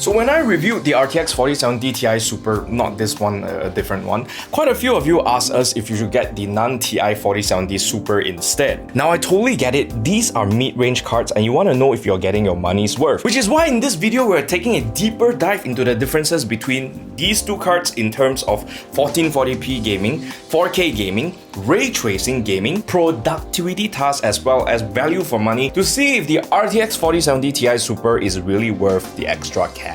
So when I reviewed the RTX 4070 Ti Super, not this one, a different one, quite a few of you asked us if you should get the non-Ti 4070 Super instead. Now I totally get it, these are mid-range cards and you want to know if you're getting your money's worth. Which is why in this video we're taking a deeper dive into the differences between these two cards in terms of 1440p gaming, 4K gaming, ray tracing gaming, productivity tasks as well as value for money to see if the RTX 4070 Ti Super is really worth the extra cash.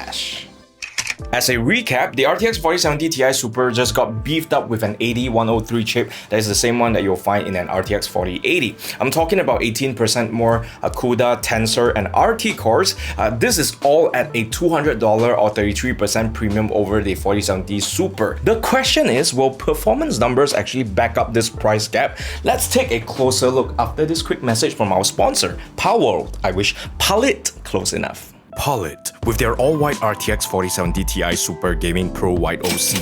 As a recap, the RTX 4070 Ti Super just got beefed up with an 8103 chip that is the same one that you'll find in an RTX 4080. I'm talking about 18% more CUDA, Tensor, and RT cores. This is all at a $200 or 33% premium over the 4070 Super. The question is, will performance numbers actually back up this price gap? Let's take a closer look after this quick message from our sponsor, Palit, close enough. Palit, with their all-white RTX 4070 Ti Super Gaming Pro White OC.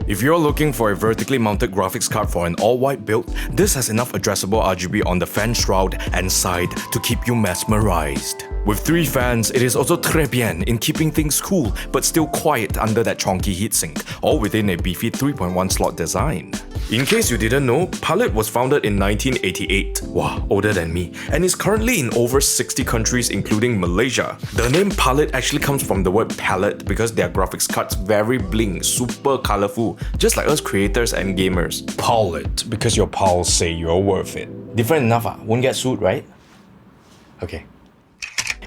If you're looking for a vertically mounted graphics card for an all-white build, this has enough addressable RGB on the fan shroud and side to keep you mesmerized. With 3 fans, it is also très bien in keeping things cool but still quiet under that chonky heatsink, all within a beefy 3.1 slot design. In case you didn't know, Palit was founded in 1988, wow, older than me, and is currently in over 60 countries including Malaysia. The name Palit actually comes from the word palette because their graphics cards very bling, super colorful, just like us creators and gamers. Palit, because your pals say you're worth it. Different enough, won't get sued, right? Okay.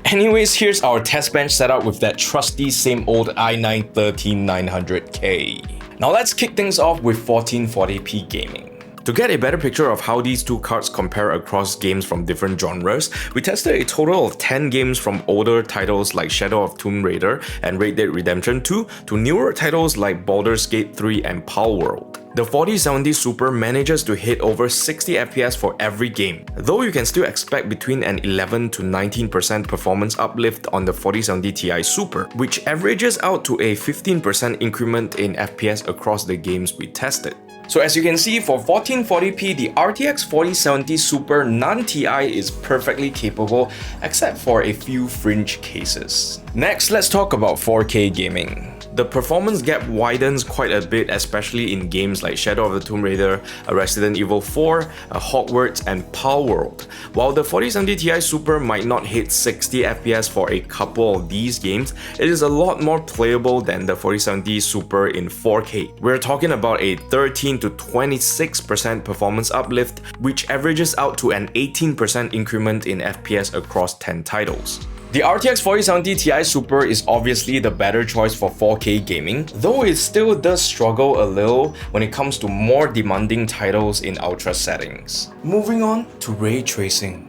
Anyways, here's our test bench setup with that trusty same old i9 13900K. Now let's kick things off with 1440p gaming. To get a better picture of how these two cards compare across games from different genres, we tested a total of 10 games from older titles like Shadow of Tomb Raider and Red Dead Redemption 2 to newer titles like Baldur's Gate 3 and Palworld. The 4070 Super manages to hit over 60 FPS for every game, though you can still expect between an 11 to 19% performance uplift on the 4070 Ti Super, which averages out to a 15% increment in FPS across the games we tested. So as you can see, for 1440p, the RTX 4070 Super non-Ti is perfectly capable, except for a few fringe cases. Next, let's talk about 4K gaming. The performance gap widens quite a bit, especially in games like Shadow of the Tomb Raider, Resident Evil 4, Hogwarts, and Palworld. While the 4070 Ti Super might not hit 60 FPS for a couple of these games, it is a lot more playable than the 4070 Super in 4K. We're talking about a 13 to 26% performance uplift, which averages out to an 18% increment in FPS across 10 titles. The RTX 4070 Ti Super is obviously the better choice for 4K gaming, though it still does struggle a little when it comes to more demanding titles in ultra settings. Moving on to ray tracing.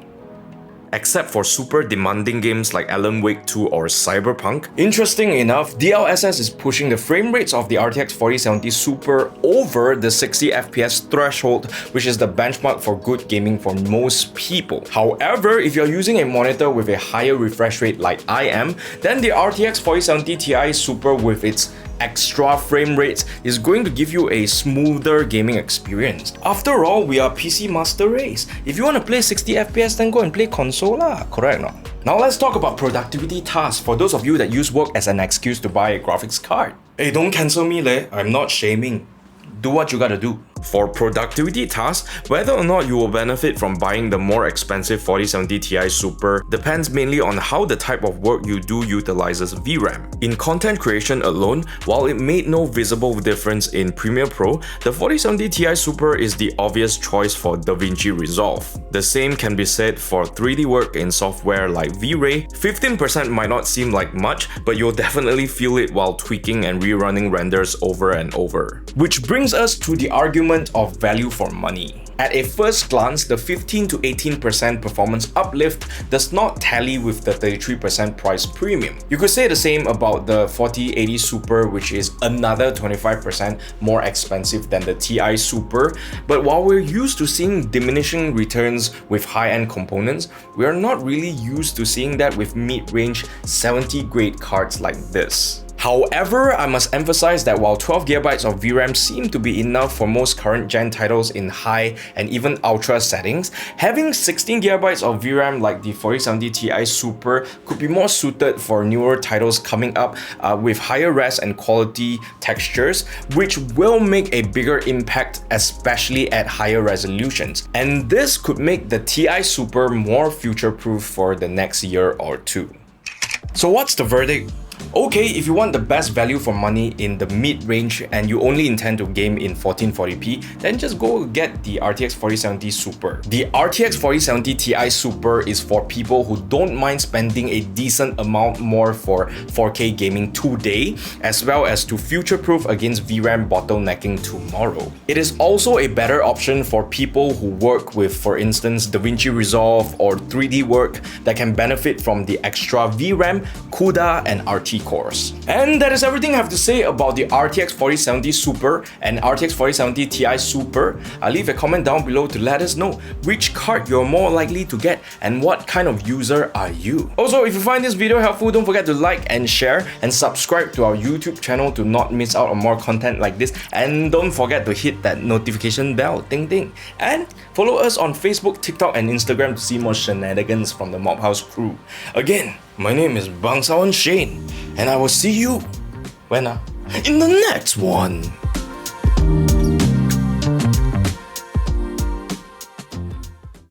Except for super demanding games like Alan Wake 2 or Cyberpunk, interesting enough, DLSS is pushing the frame rates of the RTX 4070 Super over the 60 FPS threshold, which is the benchmark for good gaming for most people. However, if you're using a monitor with a higher refresh rate like I am, then the RTX 4070 Ti Super with its extra frame rates is going to give you a smoother gaming experience. After all, we are PC master race. If you want to play 60 FPS, then go and play console lah, correct or not? Now let's talk about productivity tasks for those of you that use work as an excuse to buy a graphics card. Hey, don't cancel me leh, I'm not shaming. Do what you gotta do. For productivity tasks, whether or not you will benefit from buying the more expensive 4070 Ti Super depends mainly on how the type of work you do utilizes VRAM. In content creation alone, while it made no visible difference in Premiere Pro, the 4070 Ti Super is the obvious choice for DaVinci Resolve. The same can be said for 3D work in software like V-Ray. 15% might not seem like much, but you'll definitely feel it while tweaking and rerunning renders over and over. Which brings us to the argument of value for money. At a first glance, the 15 to 18% performance uplift does not tally with the 33% price premium. You could say the same about the 4080 Super, which is another 25% more expensive than the Ti Super, but while we're used to seeing diminishing returns with high-end components, we are not really used to seeing that with mid-range 70 grade cards like this. However, I must emphasize that while 12GB of VRAM seem to be enough for most current gen titles in high and even ultra settings, having 16GB of VRAM like the 4070 Ti Super could be more suited for newer titles coming up with higher res and quality textures, which will make a bigger impact, especially at higher resolutions. And this could make the Ti Super more future-proof for the next year or two. So what's the verdict? Okay, if you want the best value for money in the mid-range and you only intend to game in 1440p, then just go get the RTX 4070 Super. The RTX 4070 Ti Super is for people who don't mind spending a decent amount more for 4K gaming today, as well as to future-proof against VRAM bottlenecking tomorrow. It is also a better option for people who work with, for instance, DaVinci Resolve or 3D work that can benefit from the extra VRAM, CUDA, and RT cores. And that is everything I have to say about the RTX 4070 Super and RTX 4070 Ti Super. Leave a comment down below to let us know which card you're more likely to get and what kind of user are you. Also, if you find this video helpful, don't forget to like and share and subscribe to our YouTube channel to not miss out on more content like this, and don't forget to hit that notification bell, ding ding, and follow us on Facebook, TikTok and Instagram to see more shenanigans from the Mobhouse crew. Again, my name is Bangsawan Shane, and I will see you in the next one.